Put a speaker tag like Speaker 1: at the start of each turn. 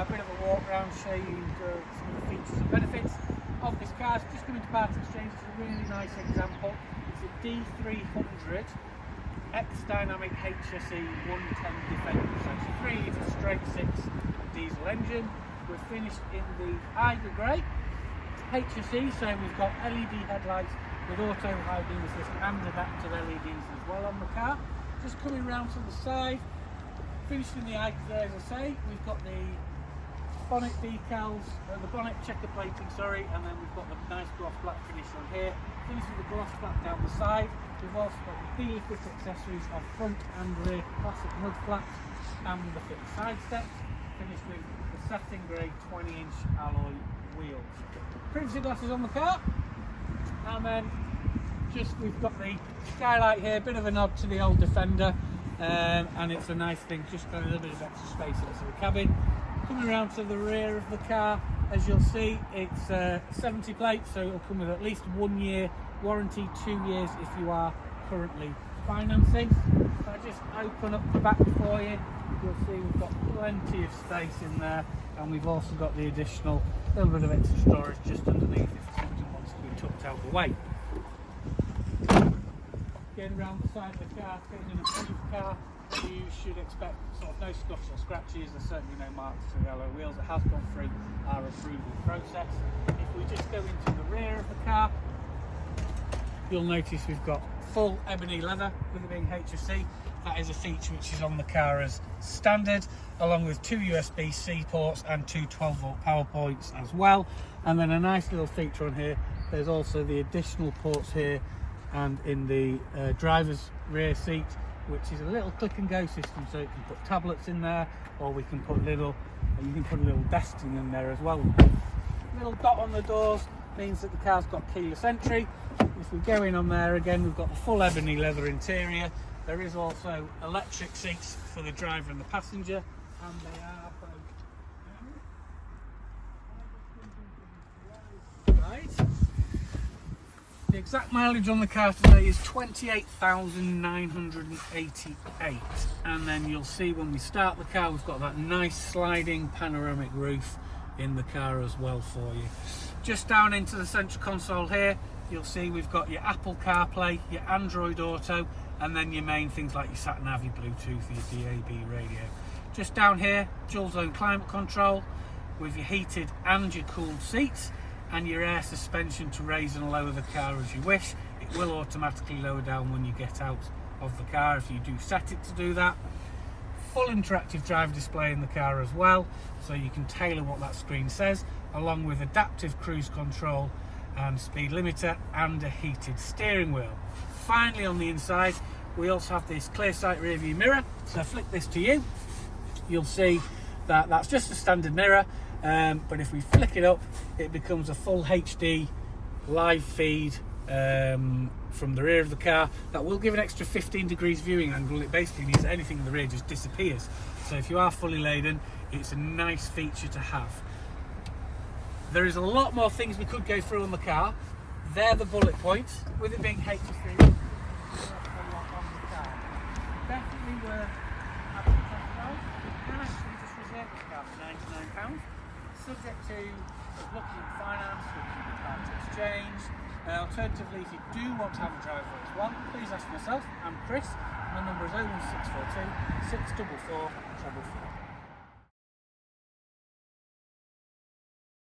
Speaker 1: a bit of a walk around, show you some of the features and benefits of this car. It's just coming to part exchange. It's a really nice example. It's a D300 X-Dynamic HSE 110 Defender. So it's a 3 litre straight 6 diesel engine. We're finished in the Eiger Grey HSE, so we've got LED headlights with auto high beam assist and adaptive LEDs as well on the car. Just coming round to the side, finished in the Eiger Grey, as I say. We've got the bonnet decals, the bonnet checker plating, sorry, and then we've got the nice gloss black finish on here. Finished with the gloss black down the side. We've also got the dealer fit accessories on front and rear, classic mud flaps and the fit side steps. Finished with the satin grey 20-inch alloy wheels. Privacy glasses on the car, and then just we've got the skylight here, bit of a nod to the old Defender, and it's a nice thing, just got a little bit of extra space into the cabin. Coming around to the rear of the car, as you'll see, it's 70 plate, so it'll come with at least 1 year warranty, 2 years if you are currently financing. If I just open up the back for you, you'll see we've got plenty of space in there, and we've also got the additional little bit of extra storage just underneath if something wants to be tucked out the way. Getting around the side of the car, getting in a front of the car, you should expect sort of no scuffs or scratches. There's certainly no marks to the alloy wheels. It has gone through our approval process. If we just go into the rear of the car, you'll notice we've got full ebony leather with it being HSE. That is a feature which is on the car as standard, along with 2 USB-C ports and 2 12-volt power points as well. And then a nice little feature on here, there's also the additional ports here and in the driver's rear seat, which is a little click and go system, so you can put tablets in there, or you can put a little desking in there as well. Little dot on the doors means that the car's got keyless entry. If we go in on there again, we've got the full ebony leather interior. There is also electric seats for the driver and the passenger, and they are both right. The exact mileage on the car today is 28,988, and then you'll see when we start the car we've got that nice sliding panoramic roof in the car as well for you. Just down into the central console here, you'll see we've got your Apple CarPlay, your Android Auto, and then your main things like your sat-nav, your Bluetooth, your DAB radio. Just down here, dual zone climate control with your heated and your cooled seats, and your air suspension to raise and lower the car as you wish. It will automatically lower down when you get out of the car if you do set it to do that. Full interactive driver display in the car as well, so you can tailor what that screen says, along with adaptive cruise control and speed limiter and a heated steering wheel. Finally, on the inside we also have this clear sight rear view mirror, so I flick this to you, you'll see that that's just a standard mirror, but if we flick it up it becomes a full HD live feed from the rear of the car. That will give an extra 15 degrees viewing angle. It basically means that anything in the rear just disappears, so if you are fully laden it's a nice feature to have. There is a lot more things we could go through on the car. They're the bullet points. With it being HSE, a lot on the car. Definitely worth having a test drive. You can actually just reserve this car for £99, subject to looking at finance, looking at part exchange. Alternatively, if you do want to have a drive for this one, please ask myself. I'm Chris. My number is 01642 644 444.